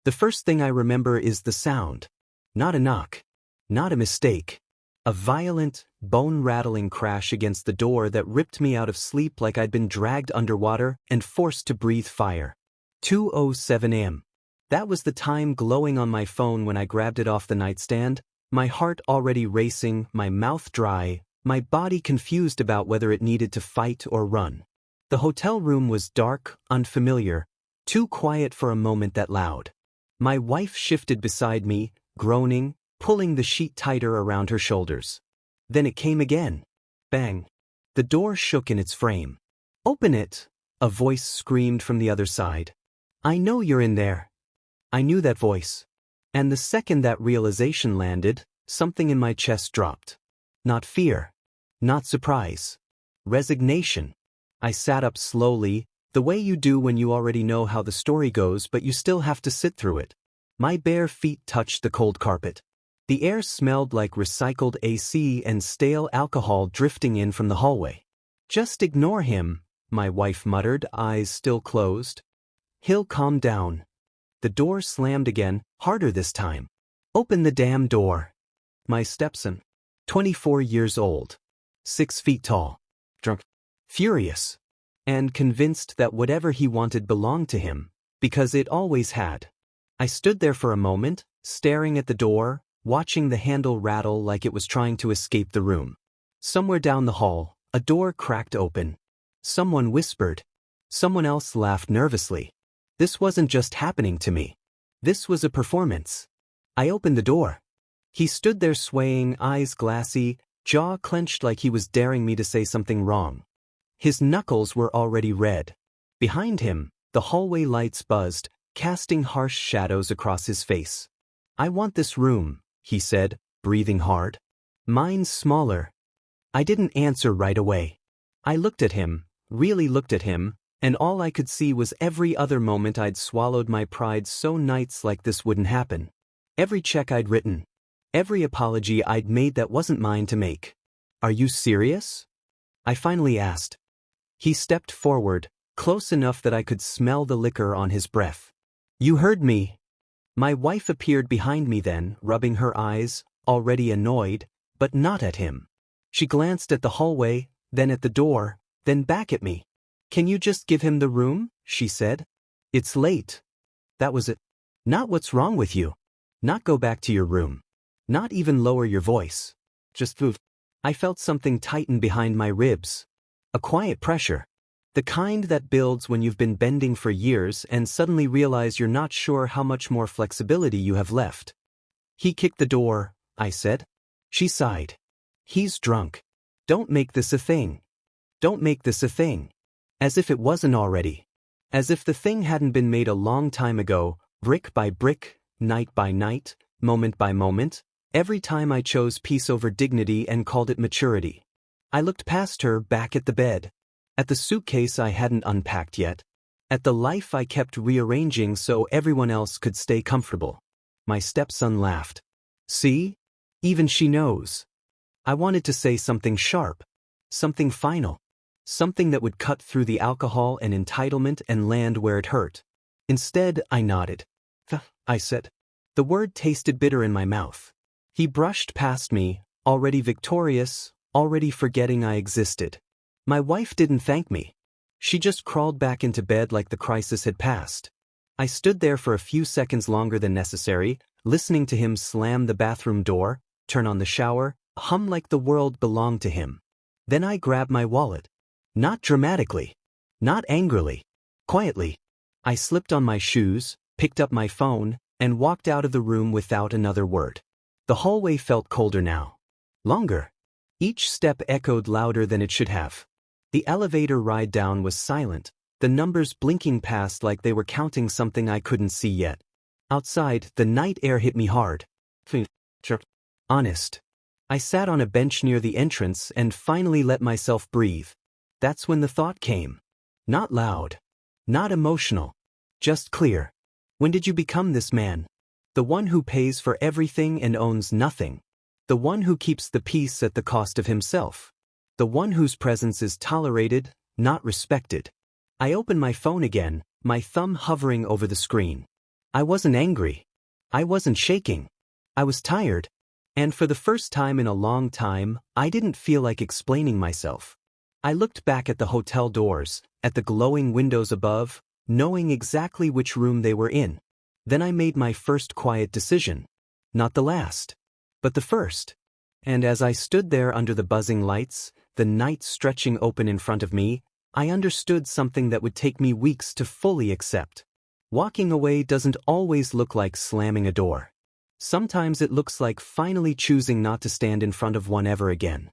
The first thing I remember is the sound. Not a knock. Not a mistake. A violent, bone-rattling crash against the door that ripped me out of sleep like I'd been dragged underwater and forced to breathe fire. 2:07 a.m. That was the time glowing on my phone when I grabbed it off the nightstand, my heart already racing, my mouth dry, my body confused about whether it needed to fight or run. The hotel room was dark, unfamiliar, too quiet for a moment that loud. My wife shifted beside me, groaning, pulling the sheet tighter around her shoulders. Then it came again. Bang. The door shook in its frame. "Open it," a voice screamed from the other side. "I know you're in there." I knew that voice. And the second that realization landed, something in my chest dropped. Not fear. Not surprise. Resignation. I sat up slowly, the way you do when you already know how the story goes but you still have to sit through it. My bare feet touched the cold carpet. The air smelled like recycled AC and stale alcohol drifting in from the hallway. "Just ignore him," my wife muttered, eyes still closed. "He'll calm down." The door slammed again, harder this time. "Open the damn door." My stepson. 24 years old. 6 feet tall. Drunk. Furious. And convinced that whatever he wanted belonged to him, because it always had. I stood there for a moment, staring at the door, watching the handle rattle like it was trying to escape the room. Somewhere down the hall, a door cracked open. Someone whispered. Someone else laughed nervously. This wasn't just happening to me. This was a performance. I opened the door. He stood there swaying, eyes glassy, jaw clenched like he was daring me to say something wrong. His knuckles were already red. Behind him, the hallway lights buzzed, casting harsh shadows across his face. "I want this room," he said, breathing hard. "Mine's smaller." I didn't answer right away. I looked at him, really looked at him, and all I could see was every other moment I'd swallowed my pride so nights like this wouldn't happen. Every check I'd written. Every apology I'd made that wasn't mine to make. "Are you serious?" I finally asked. He stepped forward, close enough that I could smell the liquor on his breath. "You heard me." My wife appeared behind me then, rubbing her eyes, already annoyed, but not at him. She glanced at the hallway, then at the door, then back at me. "Can you just give him the room?" she said. "It's late." That was it. Not "what's wrong with you?" Not "go back to your room." Not even "lower your voice." Just move. I felt something tighten behind my ribs. A quiet pressure. The kind that builds when you've been bending for years and suddenly realize you're not sure how much more flexibility you have left. "He kicked the door," I said. She sighed. "He's drunk. Don't make this a thing. Don't make this a thing." As if it wasn't already. As if the thing hadn't been made a long time ago, brick by brick, night by night, moment by moment, every time I chose peace over dignity and called it maturity. I looked past her, back at the bed. At the suitcase I hadn't unpacked yet. At the life I kept rearranging so everyone else could stay comfortable. My stepson laughed. "See? Even she knows." I wanted to say something sharp. Something final. Something that would cut through the alcohol and entitlement and land where it hurt. Instead, I nodded. I said. The word tasted bitter in my mouth. He brushed past me, already victorious, already forgetting I existed. My wife didn't thank me. She just crawled back into bed like the crisis had passed. I stood there for a few seconds longer than necessary, listening to him slam the bathroom door, turn on the shower, hum like the world belonged to him. Then I grabbed my wallet. Not dramatically. Not angrily. Quietly. I slipped on my shoes, picked up my phone, and walked out of the room without another word. The hallway felt colder now. Longer. Each step echoed louder than it should have. The elevator ride down was silent, the numbers blinking past like they were counting something I couldn't see yet. Outside, the night air hit me hard. Honest. I sat on a bench near the entrance and finally let myself breathe. That's when the thought came. Not loud. Not emotional. Just clear. When did you become this man? The one who pays for everything and owns nothing. The one who keeps the peace at the cost of himself. The one whose presence is tolerated, not respected. I opened my phone again, my thumb hovering over the screen. I wasn't angry. I wasn't shaking. I was tired. And for the first time in a long time, I didn't feel like explaining myself. I looked back at the hotel doors, at the glowing windows above, knowing exactly which room they were in. Then I made my first quiet decision. Not the last, but the first. And as I stood there under the buzzing lights, the night stretching open in front of me, I understood something that would take me weeks to fully accept. Walking away doesn't always look like slamming a door. Sometimes it looks like finally choosing not to stand in front of one ever again.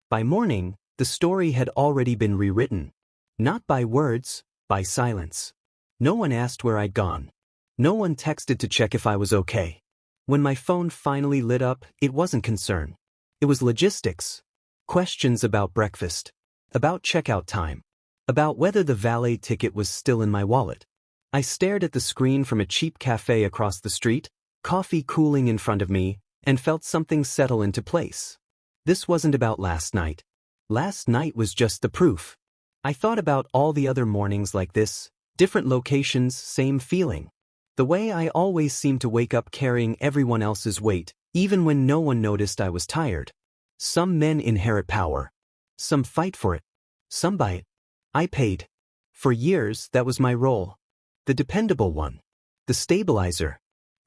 By morning, the story had already been rewritten. Not by words, by silence. No one asked where I'd gone. No one texted to check if I was okay. When my phone finally lit up, it wasn't concern. It was logistics. Questions about breakfast. About checkout time. About whether the valet ticket was still in my wallet. I stared at the screen from a cheap cafe across the street, coffee cooling in front of me, and felt something settle into place. This wasn't about last night. Last night was just the proof. I thought about all the other mornings like this, different locations, same feeling. The way I always seemed to wake up carrying everyone else's weight, even when no one noticed I was tired. Some men inherit power. Some fight for it. Some buy it. I paid. For years, that was my role. The dependable one. The stabilizer.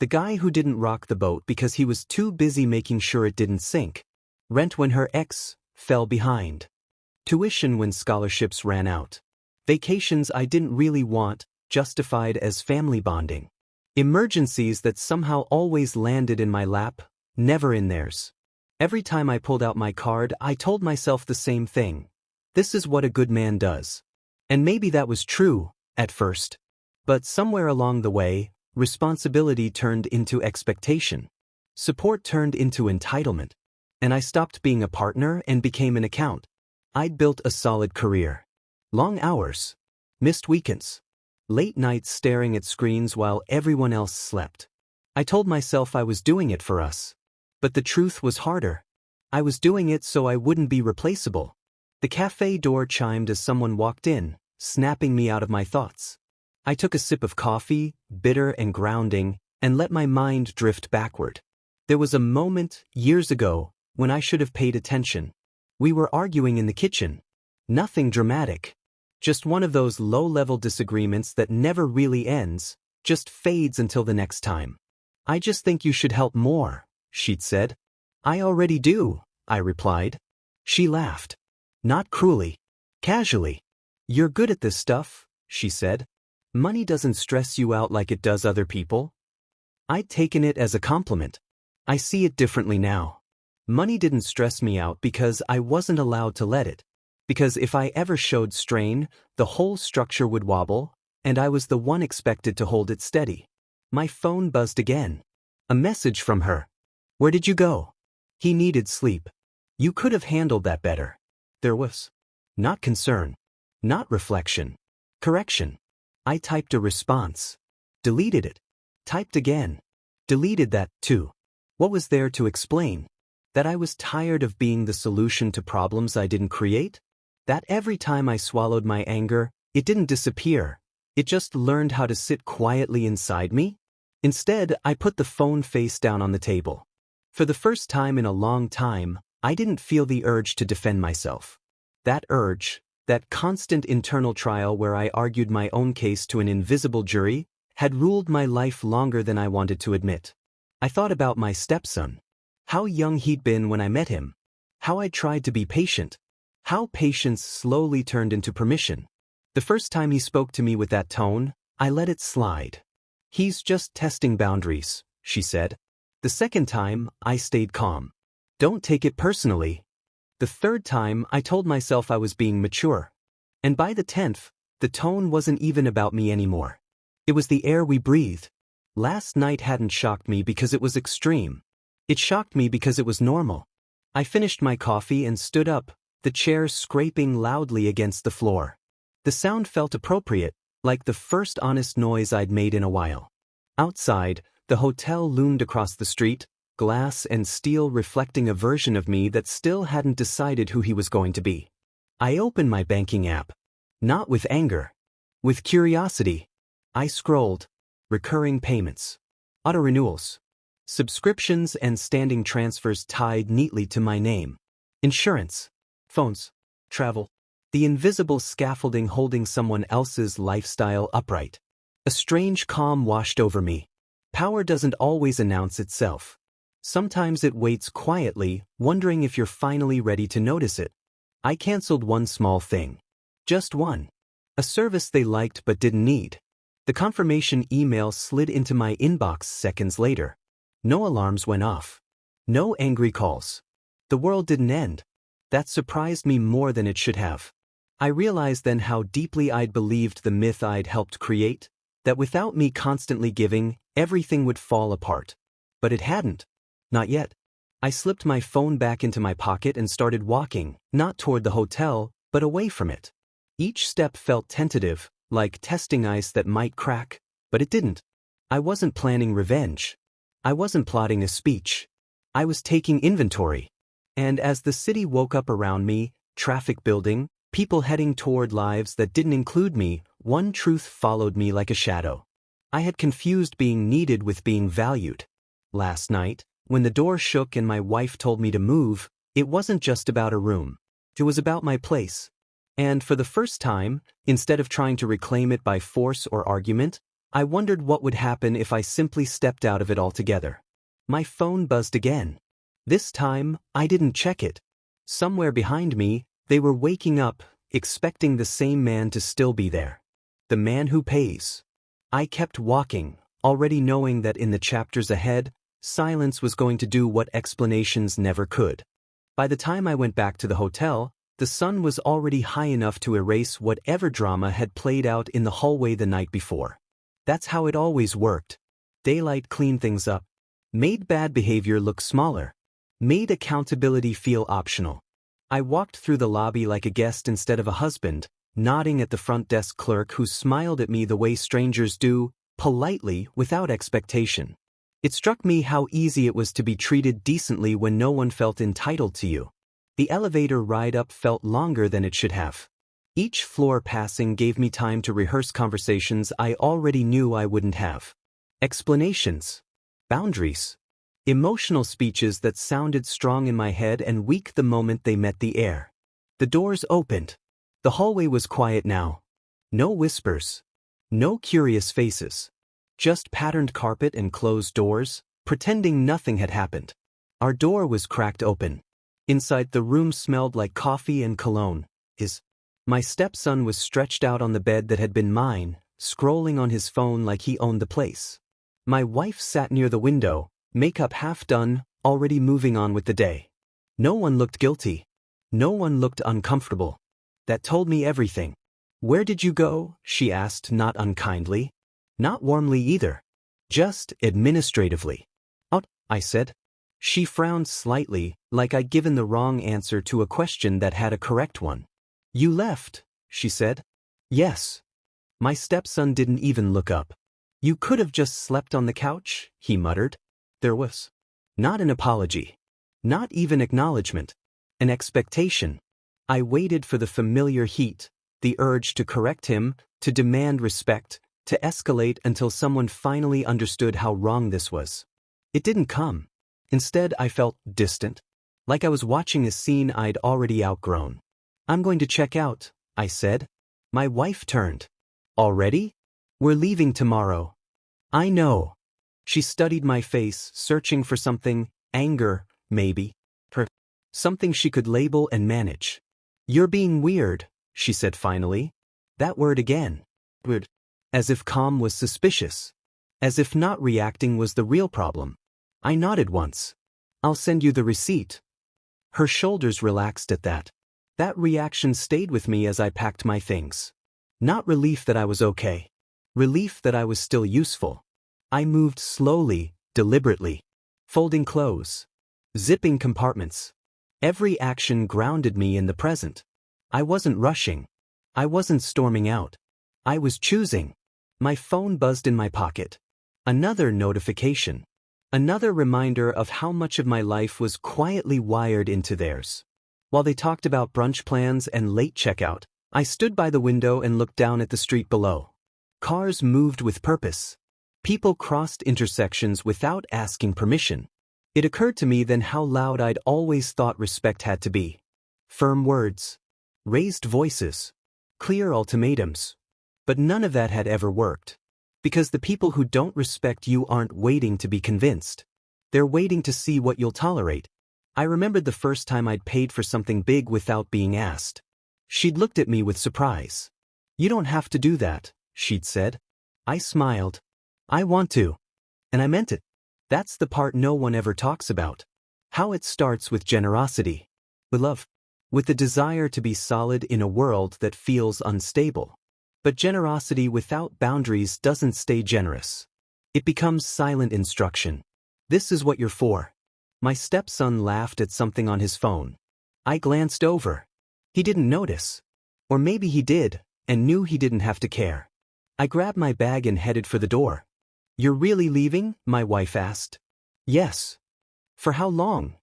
The guy who didn't rock the boat because he was too busy making sure it didn't sink. Rent when her ex fell behind. Tuition when scholarships ran out. Vacations I didn't really want, justified as family bonding. Emergencies that somehow always landed in my lap, never in theirs. Every time I pulled out my card, I told myself the same thing. This is what a good man does. And maybe that was true, at first. But somewhere along the way, responsibility turned into expectation. Support turned into entitlement. And I stopped being a partner and became an account. I'd built a solid career. Long hours. Missed weekends. Late nights staring at screens while everyone else slept. I told myself I was doing it for us. But the truth was harder. I was doing it so I wouldn't be replaceable. The cafe door chimed as someone walked in, snapping me out of my thoughts. I took a sip of coffee, bitter and grounding, and let my mind drift backward. There was a moment, years ago, when I should have paid attention. We were arguing in the kitchen. Nothing dramatic. Just one of those low-level disagreements that never really ends, just fades until the next time. I just think you should help more, she'd said. I already do, I replied. She laughed. Not cruelly. Casually. You're good at this stuff, she said. Money doesn't stress you out like it does other people. I'd taken it as a compliment. I see it differently now. Money didn't stress me out because I wasn't allowed to let it. Because if I ever showed strain, the whole structure would wobble, and I was the one expected to hold it steady. My phone buzzed again. A message from her. Where did you go? He needed sleep. You could have handled that better. There was. Not concern. Not reflection. Correction. I typed a response. Deleted it. Typed again. Deleted that, too. What was there to explain? That I was tired of being the solution to problems I didn't create? That every time I swallowed my anger, it didn't disappear. It just learned how to sit quietly inside me? Instead, I put the phone face down on the table. For the first time in a long time, I didn't feel the urge to defend myself. That urge, that constant internal trial where I argued my own case to an invisible jury, had ruled my life longer than I wanted to admit. I thought about my stepson. How young he'd been when I met him. How I tried to be patient. How patience slowly turned into permission. The first time he spoke to me with that tone, I let it slide. He's just testing boundaries, she said. The second time, I stayed calm. Don't take it personally. The third time, I told myself I was being mature. And by the 10th, the tone wasn't even about me anymore. It was the air we breathed. Last night hadn't shocked me because it was extreme. It shocked me because it was normal. I finished my coffee and stood up, the chair scraping loudly against the floor. The sound felt appropriate, like the first honest noise I'd made in a while. Outside, the hotel loomed across the street, glass and steel reflecting a version of me that still hadn't decided who he was going to be. I opened my banking app. Not with anger. With curiosity. I scrolled. recurring payments, auto-renewals, subscriptions and standing transfers tied neatly to my name, insurance, phones, travel, the invisible scaffolding holding someone else's lifestyle upright. A strange calm washed over me. Power doesn't always announce itself. Sometimes it waits quietly, wondering if you're finally ready to notice it. I canceled one small thing. Just one. A service they liked but didn't need. The confirmation email slid into my inbox seconds later. No alarms went off. No angry calls. The world didn't end. That surprised me more than it should have. I realized then how deeply I'd believed the myth I'd helped create, that without me constantly giving, everything would fall apart. But it hadn't. Not yet. I slipped my phone back into my pocket and started walking, not toward the hotel, but away from it. Each step felt tentative, like testing ice that might crack, but it didn't. I wasn't planning revenge. I wasn't plotting a speech. I was taking inventory. And as the city woke up around me, traffic building, people heading toward lives that didn't include me, one truth followed me like a shadow. I had confused being needed with being valued. Last night, when the door shook and my wife told me to move, it wasn't just about a room. It was about my place. And for the first time, instead of trying to reclaim it by force or argument, I wondered what would happen if I simply stepped out of it altogether. My phone buzzed again. This time, I didn't check it. Somewhere behind me, they were waking up, expecting the same man to still be there. The man who pays. I kept walking, already knowing that in the chapters ahead, silence was going to do what explanations never could. By the time I went back to the hotel, the sun was already high enough to erase whatever drama had played out in the hallway the night before. That's how it always worked. Daylight cleaned things up, made bad behavior look smaller, made accountability feel optional. I walked through the lobby like a guest instead of a husband, nodding at the front desk clerk who smiled at me the way strangers do, politely, without expectation. It struck me how easy it was to be treated decently when no one felt entitled to you. The elevator ride up felt longer than it should have. Each floor passing gave me time to rehearse conversations I already knew I wouldn't have. Explanations. Boundaries. Emotional speeches that sounded strong in my head and weak the moment they met the air. The doors opened. The hallway was quiet now. No whispers. No curious faces. Just patterned carpet and closed doors, pretending nothing had happened. Our door was cracked open. Inside, the room smelled like coffee and cologne. My stepson was stretched out on the bed that had been mine, scrolling on his phone like he owned the place. My wife sat near the window, makeup half done, already moving on with the day. No one looked guilty. No one looked uncomfortable. That told me everything. "Where did you go?" she asked, not unkindly. Not warmly either. Just administratively. "Out," I said. She frowned slightly, like I'd given the wrong answer to a question that had a correct one. "You left," she said. "Yes." My stepson didn't even look up. "You could have just slept on the couch," he muttered. There was not an apology. Not even acknowledgement. An expectation. I waited for the familiar heat, the urge to correct him, to demand respect, to escalate until someone finally understood how wrong this was. It didn't come. Instead, I felt distant, like I was watching a scene I'd already outgrown. "I'm going to check out," I said. My wife turned. "Already? We're leaving tomorrow." "I know." She studied my face, searching for something, anger, maybe, something she could label and manage. "You're being weird," she said finally. That word again. Weird. As if calm was suspicious. As if not reacting was the real problem. I nodded once. "I'll send you the receipt." Her shoulders relaxed at that. That reaction stayed with me as I packed my things. Not relief that I was okay. Relief that I was still useful. I moved slowly, deliberately. Folding clothes. Zipping compartments. Every action grounded me in the present. I wasn't rushing. I wasn't storming out. I was choosing. My phone buzzed in my pocket. Another notification. Another reminder of how much of my life was quietly wired into theirs. While they talked about brunch plans and late checkout, I stood by the window and looked down at the street below. Cars moved with purpose. People crossed intersections without asking permission. It occurred to me then how loud I'd always thought respect had to be. Firm words, raised voices, clear ultimatums. But none of that had ever worked. Because the people who don't respect you aren't waiting to be convinced. They're waiting to see what you'll tolerate. I remembered the first time I'd paid for something big without being asked. She'd looked at me with surprise. "You don't have to do that," she'd said. I smiled. "I want to." And I meant it. That's the part no one ever talks about. How it starts with generosity. With love. With the desire to be solid in a world that feels unstable. But generosity without boundaries doesn't stay generous. It becomes silent instruction. "This is what you're for." My stepson laughed at something on his phone. I glanced over. He didn't notice. Or maybe he did, and knew he didn't have to care. I grabbed my bag and headed for the door. "You're really leaving?" my wife asked. "Yes." "For how long?"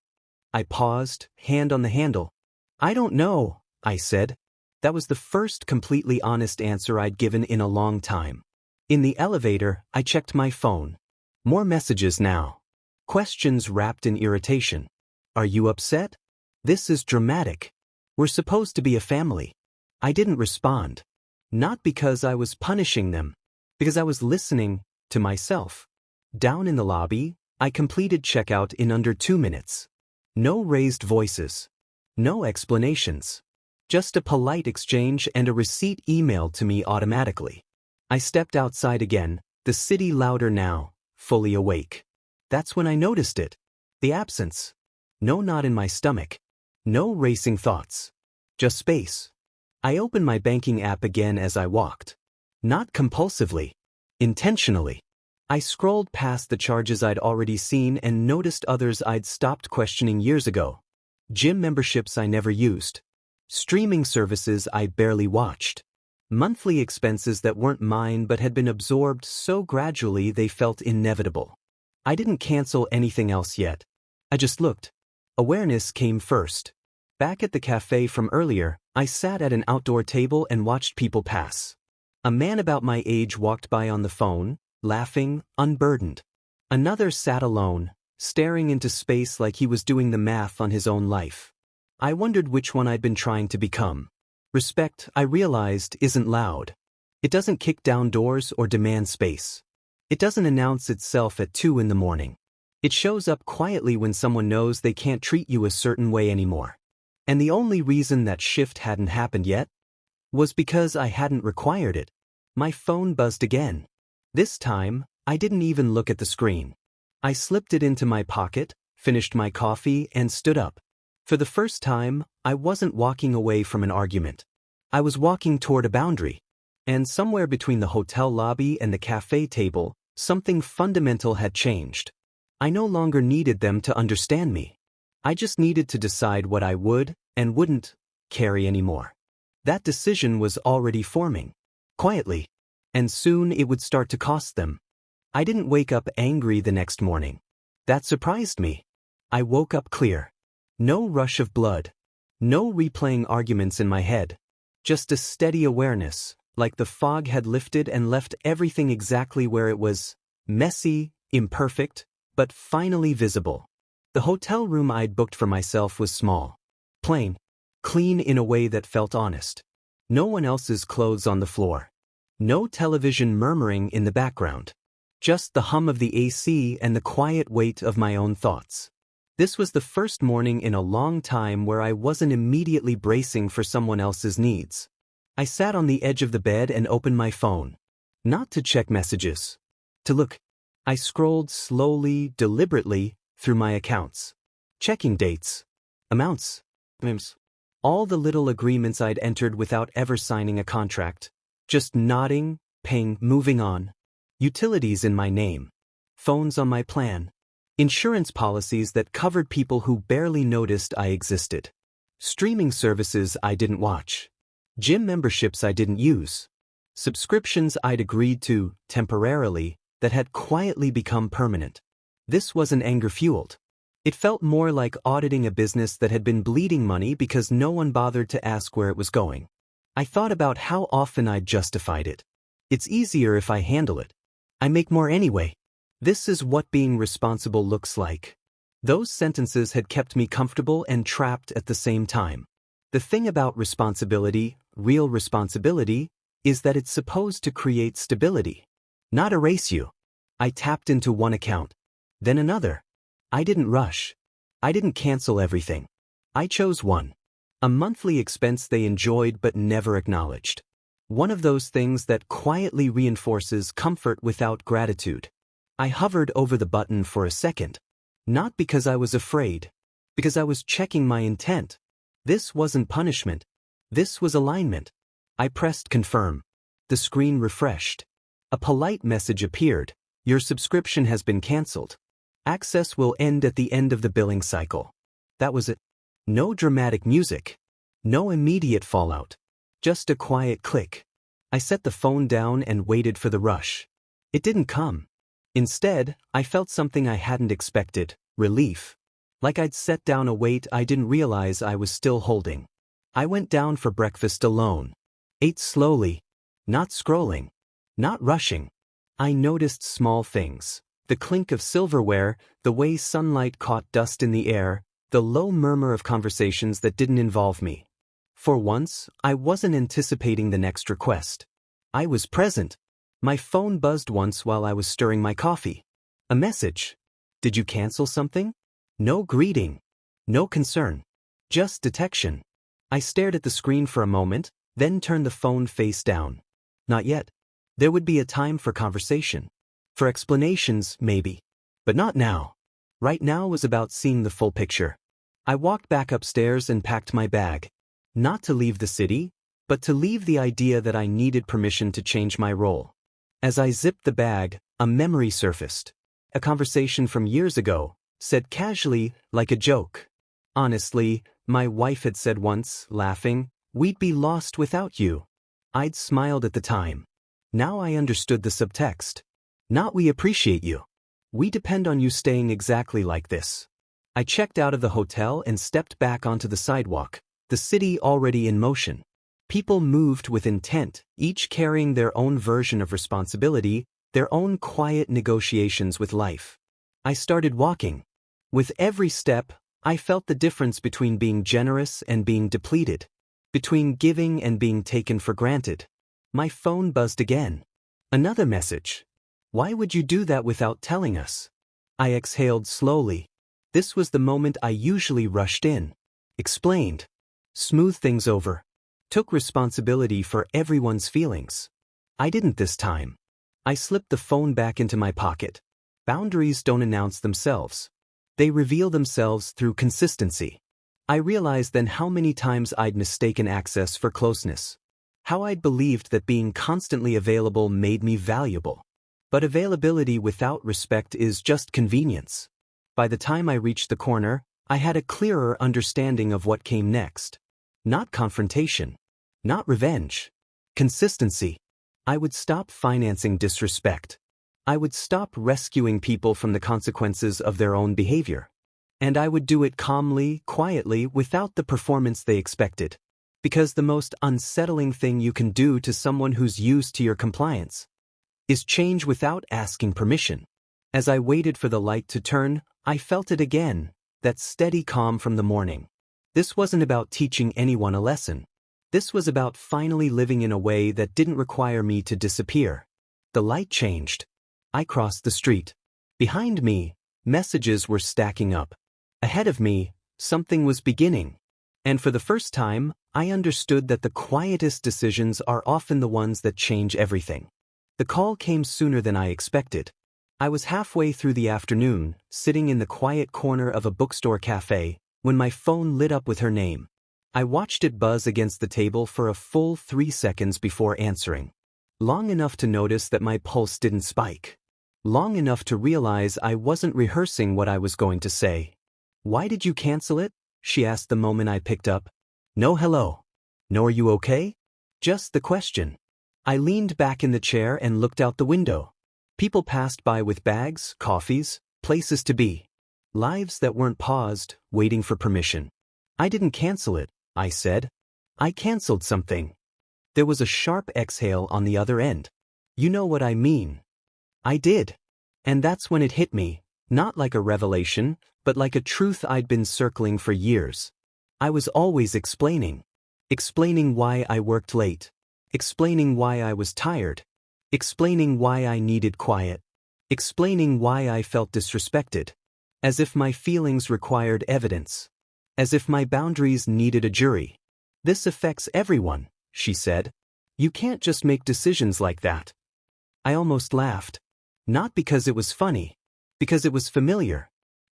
I paused, hand on the handle. "I don't know," I said. That was the first completely honest answer I'd given in a long time. In the elevator, I checked my phone. More messages now. Questions wrapped in irritation. "Are you upset? This is dramatic. We're supposed to be a family." I didn't respond. Not because I was punishing them. Because I was listening to myself. Down in the lobby, I completed checkout in under 2 minutes. No raised voices. No explanations. Just a polite exchange and a receipt emailed to me automatically. I stepped outside again, the city louder now, fully awake. That's when I noticed it. The absence. No knot in my stomach. No racing thoughts. Just space. I opened my banking app again as I walked. Not compulsively. Intentionally. I scrolled past the charges I'd already seen and noticed others I'd stopped questioning years ago. Gym memberships I never used. Streaming services I barely watched. Monthly expenses that weren't mine but had been absorbed so gradually they felt inevitable. I didn't cancel anything else yet. I just looked. Awareness came first. Back at the cafe from earlier, I sat at an outdoor table and watched people pass. A man about my age walked by on the phone, laughing, unburdened. Another sat alone, staring into space like he was doing the math on his own life. I wondered which one I'd been trying to become. Respect, I realized, isn't loud. It doesn't kick down doors or demand space. It doesn't announce itself at 2 in the morning. It shows up quietly when someone knows they can't treat you a certain way anymore. And the only reason that shift hadn't happened yet was because I hadn't required it. My phone buzzed again. This time, I didn't even look at the screen. I slipped it into my pocket, finished my coffee, and stood up. For the first time, I wasn't walking away from an argument. I was walking toward a boundary. And somewhere between the hotel lobby and the cafe table, something fundamental had changed. I no longer needed them to understand me. I just needed to decide what I would and wouldn't carry anymore. That decision was already forming. Quietly. And soon it would start to cost them. I didn't wake up angry the next morning. That surprised me. I woke up clear. No rush of blood. No replaying arguments in my head. Just a steady awareness, like the fog had lifted and left everything exactly where it was. Messy, imperfect, but finally visible. The hotel room I'd booked for myself was small. Plain. Clean in a way that felt honest. No one else's clothes on the floor. No television murmuring in the background. Just the hum of the AC and the quiet weight of my own thoughts. This was the first morning in a long time where I wasn't immediately bracing for someone else's needs. I sat on the edge of the bed and opened my phone. Not to check messages. To look. I scrolled slowly, deliberately, through my accounts. Checking dates. Amounts. Names. All the little agreements I'd entered without ever signing a contract. Just nodding, paying, moving on. Utilities in my name. Phones on my plan. Insurance policies that covered people who barely noticed I existed. Streaming services I didn't watch. Gym memberships I didn't use. Subscriptions I'd agreed to, temporarily, that had quietly become permanent. This wasn't anger-fueled. It felt more like auditing a business that had been bleeding money because no one bothered to ask where it was going. I thought about how often I'd justified it. It's easier if I handle it. I make more anyway. This is what being responsible looks like. Those sentences had kept me comfortable and trapped at the same time. The thing about responsibility, real responsibility, is that it's supposed to create stability, not erase you. I tapped into one account, then another. I didn't rush. I didn't cancel everything. I chose one. A monthly expense they enjoyed but never acknowledged. One of those things that quietly reinforces comfort without gratitude. I hovered over the button for a second. Not because I was afraid, because I was checking my intent. This wasn't punishment. This was alignment. I pressed confirm. The screen refreshed. A polite message appeared. Your subscription has been canceled. Access will end at the end of the billing cycle. That was it. No dramatic music. No immediate fallout. Just a quiet click. I set the phone down and waited for the rush. It didn't come. Instead, I felt something I hadn't expected, relief. Like I'd set down a weight I didn't realize I was still holding. I went down for breakfast alone. Ate slowly. Not scrolling. Not rushing. I noticed small things. The clink of silverware, the way sunlight caught dust in the air, the low murmur of conversations that didn't involve me. For once, I wasn't anticipating the next request. I was present. My phone buzzed once while I was stirring my coffee. A message. Did you cancel something? No greeting. No concern. Just detection. I stared at the screen for a moment, then turned the phone face down. Not yet. There would be a time for conversation. For explanations, maybe. But not now. Right now was about seeing the full picture. I walked back upstairs and packed my bag. Not to leave the city, but to leave the idea that I needed permission to change my role. As I zipped the bag, a memory surfaced. A conversation from years ago, said casually, like a joke. Honestly, my wife had said once, laughing, we'd be lost without you. I'd smiled at the time. Now I understood the subtext. Not we appreciate you. We depend on you staying exactly like this. I checked out of the hotel and stepped back onto the sidewalk, the city already in motion. People moved with intent, each carrying their own version of responsibility, their own quiet negotiations with life. I started walking. With every step, I felt the difference between being generous and being depleted, between giving and being taken for granted. My phone buzzed again. Another message. Why would you do that without telling us? I exhaled slowly. This was the moment I usually rushed in. Explained. Smoothed things over. Took responsibility for everyone's feelings. I didn't this time. I slipped the phone back into my pocket. Boundaries don't announce themselves. They reveal themselves through consistency. I realized then how many times I'd mistaken access for closeness. How I'd believed that being constantly available made me valuable. But availability without respect is just convenience. By the time I reached the corner, I had a clearer understanding of what came next. Not confrontation. Not revenge. Consistency. I would stop financing disrespect. I would stop rescuing people from the consequences of their own behavior. And I would do it calmly, quietly, without the performance they expected. Because the most unsettling thing you can do to someone who's used to your compliance is change without asking permission. As I waited for the light to turn, I felt it again, that steady calm from the morning. This wasn't about teaching anyone a lesson. This was about finally living in a way that didn't require me to disappear. The light changed. I crossed the street. Behind me, messages were stacking up. Ahead of me, something was beginning. And for the first time, I understood that the quietest decisions are often the ones that change everything. The call came sooner than I expected. I was halfway through the afternoon, sitting in the quiet corner of a bookstore cafe, when my phone lit up with her name. I watched it buzz against the table for a full 3 seconds before answering. Long enough to notice that my pulse didn't spike. Long enough to realize I wasn't rehearsing what I was going to say. Why did you cancel it? She asked the moment I picked up. No hello. No are you okay? Just the question. I leaned back in the chair and looked out the window. People passed by with bags, coffees, places to be. Lives that weren't paused, waiting for permission. I didn't cancel it, I said. I canceled something. There was a sharp exhale on the other end. You know what I mean. I did. And that's when it hit me, not like a revelation, but like a truth I'd been circling for years. I was always explaining. Explaining why I worked late. Explaining why I was tired. Explaining why I needed quiet. Explaining why I felt disrespected. As if my feelings required evidence. As if my boundaries needed a jury. This affects everyone, she said. You can't just make decisions like that. I almost laughed. Not because it was funny. Because it was familiar.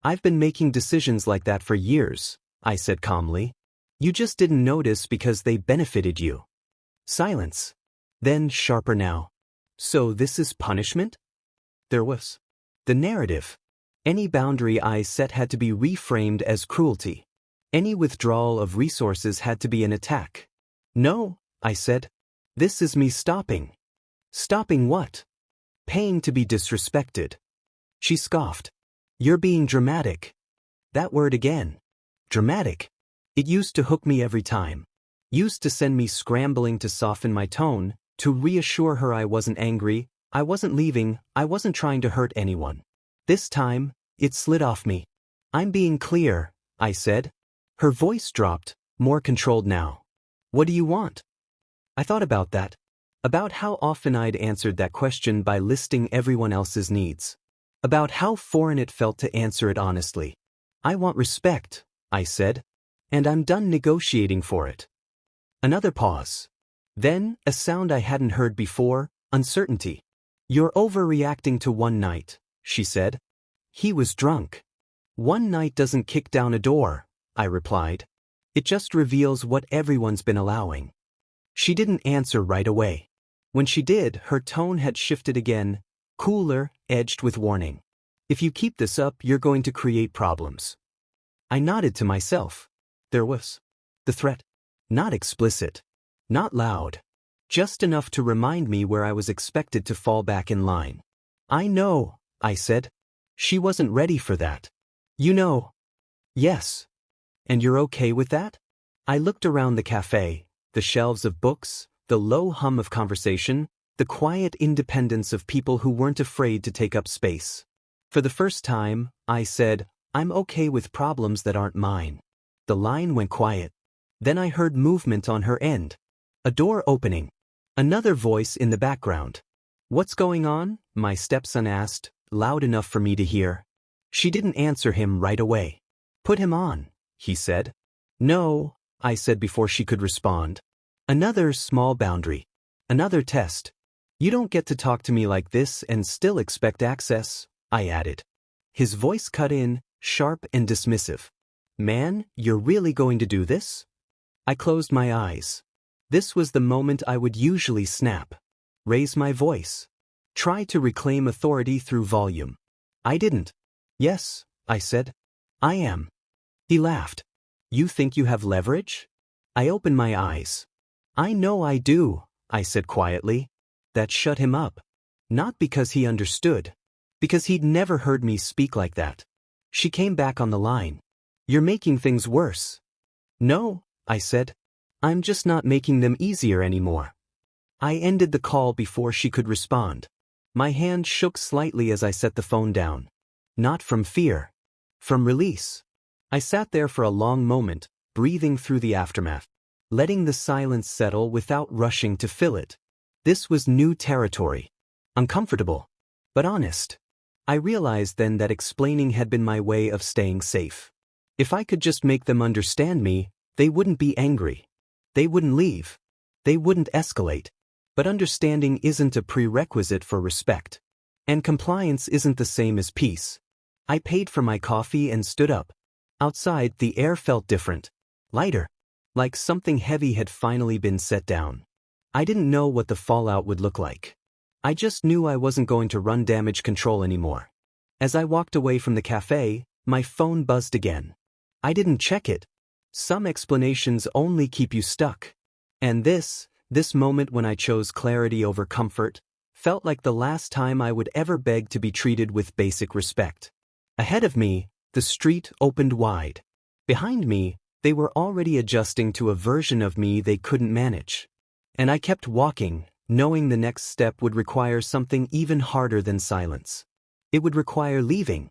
I've been making decisions like that for years, I said calmly. You just didn't notice because they benefited you. Silence. Then sharper now. So this is punishment? There was. The narrative. Any boundary I set had to be reframed as cruelty. Any withdrawal of resources had to be an attack. No, I said. This is me stopping. Stopping what? Paying to be disrespected. She scoffed. You're being dramatic. That word again. Dramatic. It used to hook me every time. Used to send me scrambling to soften my tone, to reassure her I wasn't angry, I wasn't leaving, I wasn't trying to hurt anyone. This time, it slid off me. I'm being clear, I said. Her voice dropped, more controlled now. What do you want? I thought about that. About how often I'd answered that question by listing everyone else's needs. About how foreign it felt to answer it honestly. I want respect, I said. And I'm done negotiating for it. Another pause. Then, a sound I hadn't heard before, uncertainty. You're overreacting to one night, she said. He was drunk. One night doesn't kick down a door, I replied. It just reveals what everyone's been allowing. She didn't answer right away. When she did, her tone had shifted again, cooler, edged with warning. If you keep this up, you're going to create problems. I nodded to myself. There was the threat. Not explicit. Not loud. Just enough to remind me where I was expected to fall back in line. I know, I said. She wasn't ready for that. You know. Yes. And you're okay with that? I looked around the cafe, the shelves of books, the low hum of conversation, the quiet independence of people who weren't afraid to take up space. For the first time, I said, I'm okay with problems that aren't mine. The line went quiet. Then I heard movement on her end. A door opening. Another voice in the background. What's going on? My stepson asked, loud enough for me to hear. She didn't answer him right away. Put him on, he said. No, I said before she could respond. Another small boundary. Another test. You don't get to talk to me like this and still expect access, I added. His voice cut in, sharp and dismissive. Man, you're really going to do this? I closed my eyes. This was the moment I would usually snap. Raise my voice. Try to reclaim authority through volume. I didn't. Yes, I said. I am. He laughed. You think you have leverage? I opened my eyes. I know I do, I said quietly. That shut him up. Not because he understood. Because he'd never heard me speak like that. She came back on the line. You're making things worse. No, I said. I'm just not making them easier anymore. I ended the call before she could respond. My hand shook slightly as I set the phone down. Not from fear. From release. I sat there for a long moment, breathing through the aftermath. Letting the silence settle without rushing to fill it. This was new territory. Uncomfortable. But honest. I realized then that explaining had been my way of staying safe. If I could just make them understand me, they wouldn't be angry. They wouldn't leave. They wouldn't escalate. But understanding isn't a prerequisite for respect. And compliance isn't the same as peace. I paid for my coffee and stood up. Outside, the air felt different. Lighter. Like something heavy had finally been set down. I didn't know what the fallout would look like. I just knew I wasn't going to run damage control anymore. As I walked away from the cafe, my phone buzzed again. I didn't check it. Some explanations only keep you stuck. And this moment when I chose clarity over comfort, felt like the last time I would ever beg to be treated with basic respect. Ahead of me, the street opened wide. Behind me, they were already adjusting to a version of me they couldn't manage. And I kept walking, knowing the next step would require something even harder than silence. It would require leaving.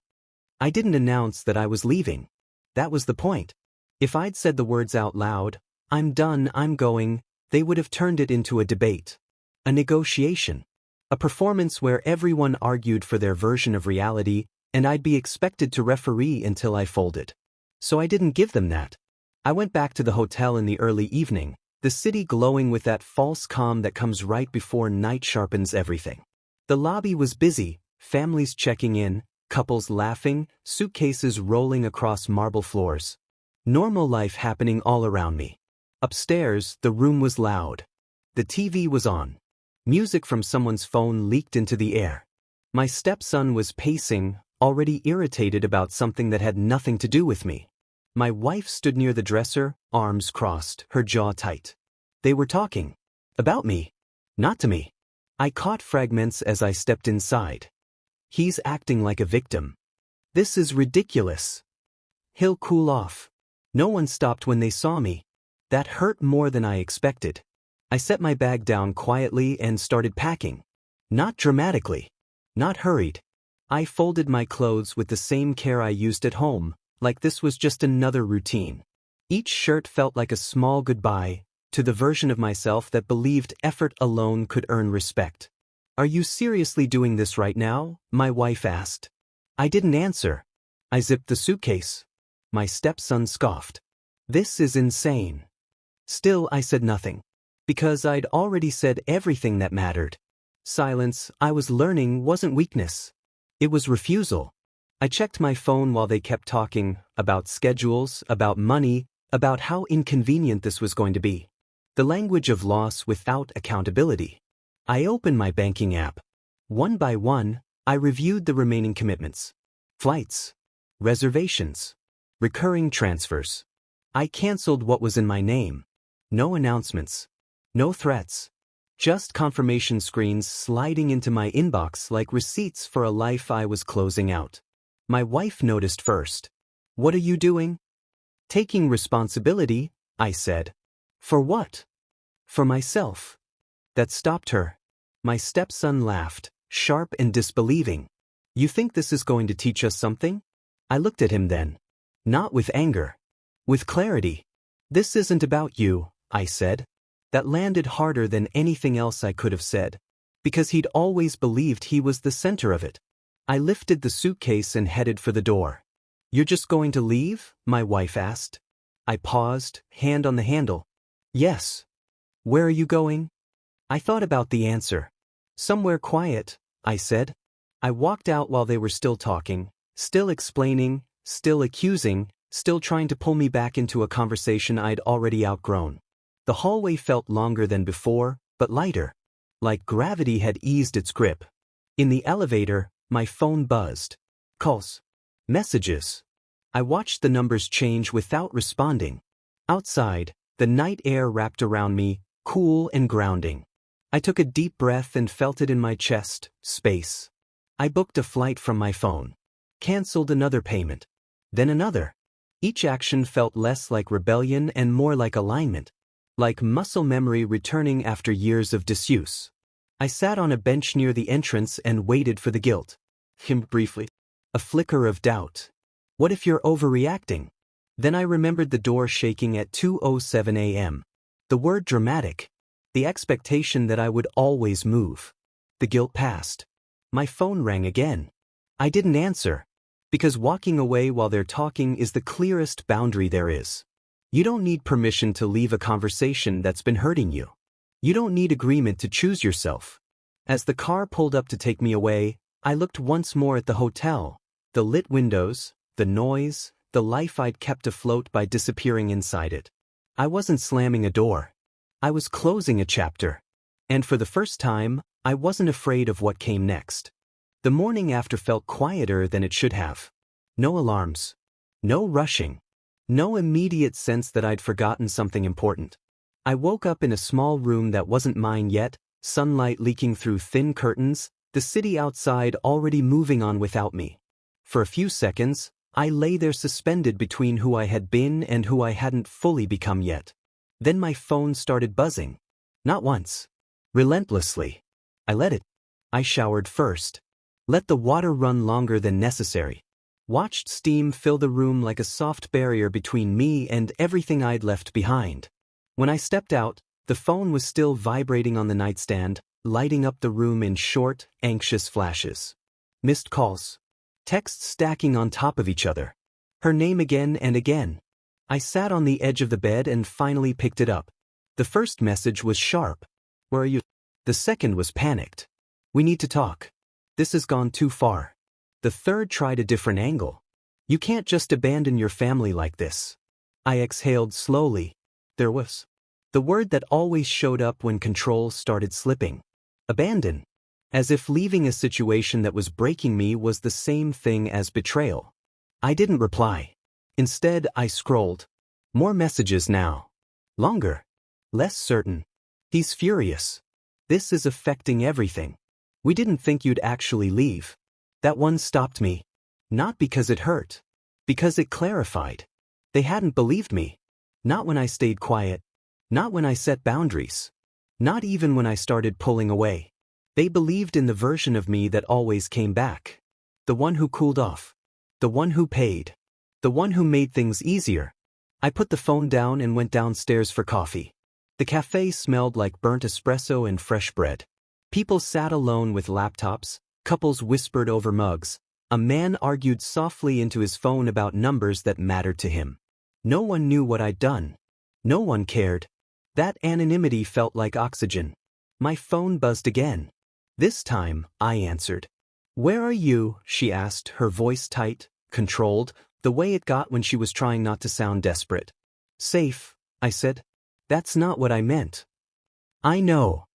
I didn't announce that I was leaving. That was the point. If I'd said the words out loud, "I'm done, I'm going," they would have turned it into a debate. A negotiation. A performance where everyone argued for their version of reality, and I'd be expected to referee until I folded. So I didn't give them that. I went back to the hotel in the early evening, the city glowing with that false calm that comes right before night sharpens everything. The lobby was busy, families checking in, couples laughing, suitcases rolling across marble floors. Normal life happening all around me. Upstairs, the room was loud. The TV was on. Music from someone's phone leaked into the air. My stepson was pacing, already irritated about something that had nothing to do with me. My wife stood near the dresser, arms crossed, her jaw tight. They were talking. About me. Not to me. I caught fragments as I stepped inside. He's acting like a victim. This is ridiculous. He'll cool off. No one stopped when they saw me. That hurt more than I expected. I set my bag down quietly and started packing. Not dramatically. Not hurried. I folded my clothes with the same care I used at home, like this was just another routine. Each shirt felt like a small goodbye to the version of myself that believed effort alone could earn respect. "Are you seriously doing this right now?" my wife asked. I didn't answer. I zipped the suitcase. My stepson scoffed. "This is insane." Still, I said nothing. Because I'd already said everything that mattered. Silence, I was learning, wasn't weakness. It was refusal. I checked my phone while they kept talking, about schedules, about money, about how inconvenient this was going to be. The language of loss without accountability. I opened my banking app. One by one, I reviewed the remaining commitments. Flights. Reservations. Recurring transfers. I canceled what was in my name. No announcements. No threats. Just confirmation screens sliding into my inbox like receipts for a life I was closing out. My wife noticed first. "What are you doing?" "Taking responsibility," I said. "For what?" "For myself." That stopped her. My stepson laughed, sharp and disbelieving. "You think this is going to teach us something?" I looked at him then. Not with anger. With clarity. "This isn't about you," I said. That landed harder than anything else I could have said. Because he'd always believed he was the center of it. I lifted the suitcase and headed for the door. "You're just going to leave?" my wife asked. I paused, hand on the handle. "Yes." "Where are you going?" I thought about the answer. "Somewhere quiet," I said. I walked out while they were still talking, still explaining, still accusing, still trying to pull me back into a conversation I'd already outgrown. The hallway felt longer than before, but lighter. Like gravity had eased its grip. In the elevator, my phone buzzed. Calls. Messages. I watched the numbers change without responding. Outside, the night air wrapped around me, cool and grounding. I took a deep breath and felt it in my chest, space. I booked a flight from my phone. Canceled another payment. Then another. Each action felt less like rebellion and more like alignment. Like muscle memory returning after years of disuse. I sat on a bench near the entrance and waited for the guilt. Briefly. A flicker of doubt. What if you're overreacting? Then I remembered the door shaking at 2:07 a.m. The word dramatic. The expectation that I would always move. The guilt passed. My phone rang again. I didn't answer. Because walking away while they're talking is the clearest boundary there is. You don't need permission to leave a conversation that's been hurting you. You don't need agreement to choose yourself. As the car pulled up to take me away, I looked once more at the hotel, the lit windows, the noise, the life I'd kept afloat by disappearing inside it. I wasn't slamming a door. I was closing a chapter. And for the first time, I wasn't afraid of what came next. The morning after felt quieter than it should have. No alarms. No rushing. No immediate sense that I'd forgotten something important. I woke up in a small room that wasn't mine yet, sunlight leaking through thin curtains, the city outside already moving on without me. For a few seconds, I lay there suspended between who I had been and who I hadn't fully become yet. Then my phone started buzzing. Not once. Relentlessly. I let it. I showered first. Let the water run longer than necessary. Watched steam fill the room like a soft barrier between me and everything I'd left behind. When I stepped out, the phone was still vibrating on the nightstand, lighting up the room in short, anxious flashes. Missed calls. Texts stacking on top of each other. Her name again and again. I sat on the edge of the bed and finally picked it up. The first message was sharp. Where are you? The second was panicked. We need to talk. This has gone too far. The third tried a different angle. You can't just abandon your family like this. I exhaled slowly. There was the word that always showed up when control started slipping. Abandon. As if leaving a situation that was breaking me was the same thing as betrayal. I didn't reply. Instead, I scrolled. More messages now. Longer. Less certain. He's furious. This is affecting everything. We didn't think you'd actually leave. That one stopped me. Not because it hurt. Because it clarified. They hadn't believed me. Not when I stayed quiet. Not when I set boundaries. Not even when I started pulling away. They believed in the version of me that always came back. The one who cooled off. The one who paid. The one who made things easier. I put the phone down and went downstairs for coffee. The cafe smelled like burnt espresso and fresh bread. People sat alone with laptops, couples whispered over mugs. A man argued softly into his phone about numbers that mattered to him. No one knew what I'd done. No one cared. That anonymity felt like oxygen. My phone buzzed again. This time, I answered. Where are you? She asked, her voice tight, controlled, the way it got when she was trying not to sound desperate. Safe, I said. That's not what I meant. I know.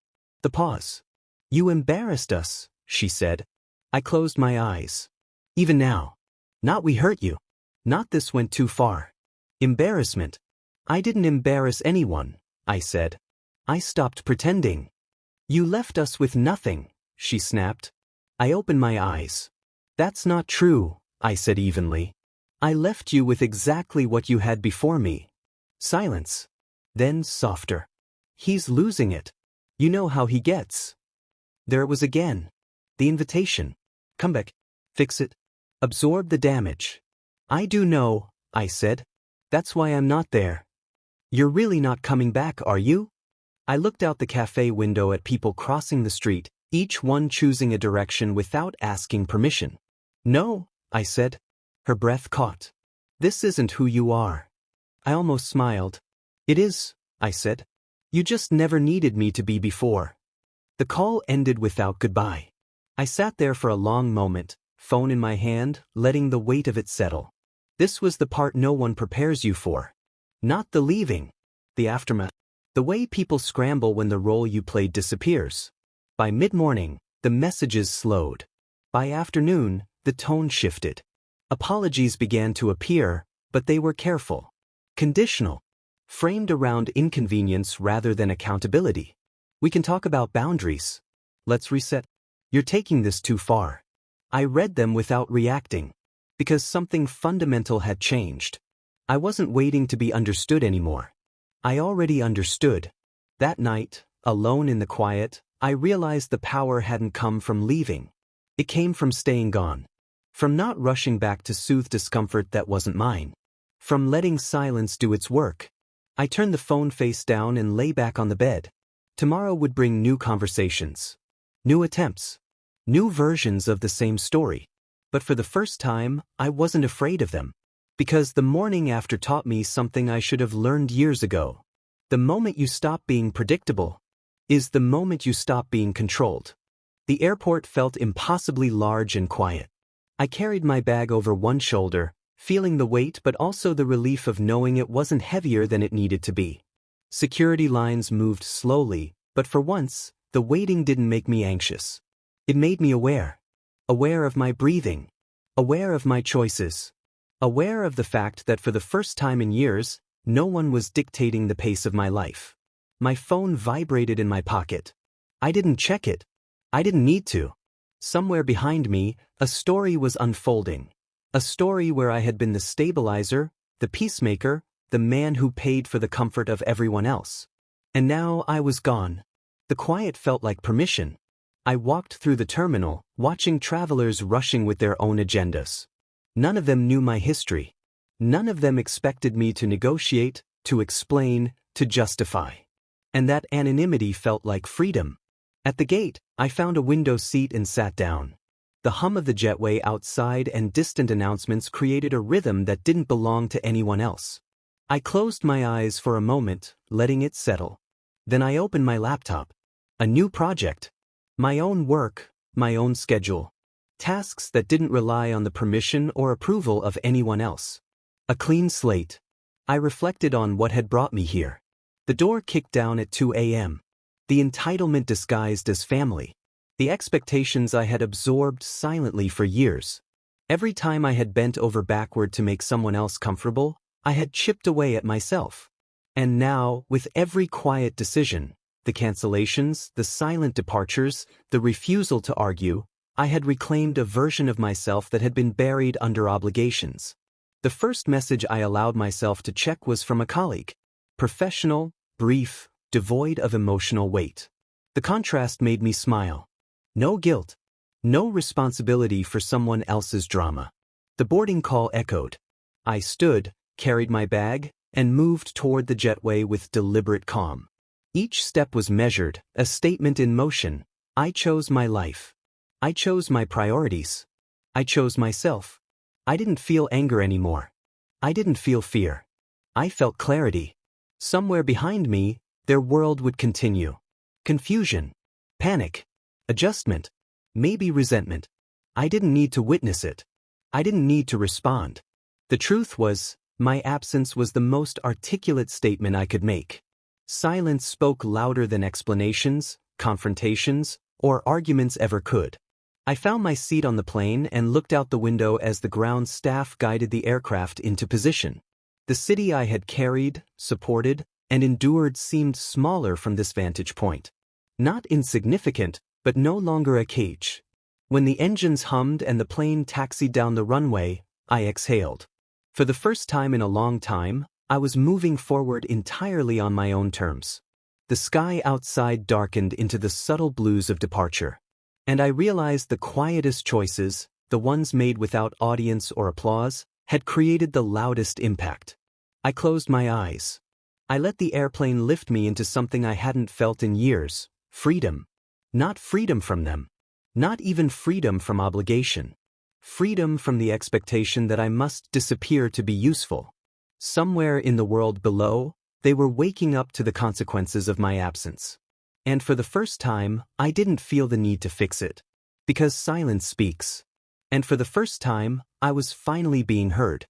The pause. You embarrassed us, she said. I closed my eyes. Even now. Not we hurt you. Not this went too far. Embarrassment. I didn't embarrass anyone, I said. I stopped pretending. You left us with nothing, she snapped. I opened my eyes. That's not true, I said evenly. I left you with exactly what you had before me. Silence. Then softer. He's losing it. You know how he gets. There it was again. The invitation. Come back. Fix it. Absorb the damage. I do know, I said. That's why I'm not there. You're really not coming back, are you? I looked out the cafe window at people crossing the street, each one choosing a direction without asking permission. No, I said. Her breath caught. This isn't who you are. I almost smiled. It is, I said. You just never needed me to be before. The call ended without goodbye. I sat there for a long moment, phone in my hand, letting the weight of it settle. This was the part no one prepares you for. Not the leaving. The aftermath. The way people scramble when the role you played disappears. By mid-morning, the messages slowed. By afternoon, the tone shifted. Apologies began to appear, but they were careful. Conditional. Framed around inconvenience rather than accountability. We can talk about boundaries. Let's reset. You're taking this too far. I read them without reacting. Because something fundamental had changed. I wasn't waiting to be understood anymore. I already understood. That night, alone in the quiet, I realized the power hadn't come from leaving. It came from staying gone. From not rushing back to soothe discomfort that wasn't mine. From letting silence do its work. I turned the phone face down and lay back on the bed. Tomorrow would bring new conversations. New attempts. New versions of the same story. But for the first time, I wasn't afraid of them. Because the morning after taught me something I should have learned years ago. The moment you stop being predictable is the moment you stop being controlled. The airport felt impossibly large and quiet. I carried my bag over one shoulder, feeling the weight but also the relief of knowing it wasn't heavier than it needed to be. Security lines moved slowly, but for once, the waiting didn't make me anxious. It made me aware. Aware of my breathing. Aware of my choices. Aware of the fact that for the first time in years, no one was dictating the pace of my life. My phone vibrated in my pocket. I didn't check it. I didn't need to. Somewhere behind me, a story was unfolding. A story where I had been the stabilizer, the peacemaker, the man who paid for the comfort of everyone else. And now I was gone. The quiet felt like permission. I walked through the terminal, watching travelers rushing with their own agendas. None of them knew my history. None of them expected me to negotiate, to explain, to justify. And that anonymity felt like freedom. At the gate, I found a window seat and sat down. The hum of the jetway outside and distant announcements created a rhythm that didn't belong to anyone else. I closed my eyes for a moment, letting it settle. Then I opened my laptop. A new project. My own work, my own schedule. Tasks that didn't rely on the permission or approval of anyone else. A clean slate. I reflected on what had brought me here. The door kicked down at 2 a.m. The entitlement disguised as family. The expectations I had absorbed silently for years. Every time I had bent over backward to make someone else comfortable, I had chipped away at myself. And now, with every quiet decision, the cancellations, the silent departures, the refusal to argue, I had reclaimed a version of myself that had been buried under obligations. The first message I allowed myself to check was from a colleague. Professional, brief, devoid of emotional weight. The contrast made me smile. No guilt. No responsibility for someone else's drama. The boarding call echoed. I stood, carried my bag, and moved toward the jetway with deliberate calm. Each step was measured, a statement in motion. I chose my life. I chose my priorities. I chose myself. I didn't feel anger anymore. I didn't feel fear. I felt clarity. Somewhere behind me, their world would continue. Confusion. Panic. Adjustment. Maybe resentment. I didn't need to witness it. I didn't need to respond. The truth was, my absence was the most articulate statement I could make. Silence spoke louder than explanations, confrontations, or arguments ever could. I found my seat on the plane and looked out the window as the ground staff guided the aircraft into position. The city I had carried, supported, and endured seemed smaller from this vantage point. Not insignificant, but no longer a cage. When the engines hummed and the plane taxied down the runway, I exhaled. For the first time in a long time, I was moving forward entirely on my own terms. The sky outside darkened into the subtle blues of departure. And I realized the quietest choices, the ones made without audience or applause, had created the loudest impact. I closed my eyes. I let the airplane lift me into something I hadn't felt in years, freedom. Not freedom from them. Not even freedom from obligation. Freedom from the expectation that I must disappear to be useful. Somewhere in the world below, they were waking up to the consequences of my absence. And for the first time, I didn't feel the need to fix it. Because silence speaks. And for the first time, I was finally being heard.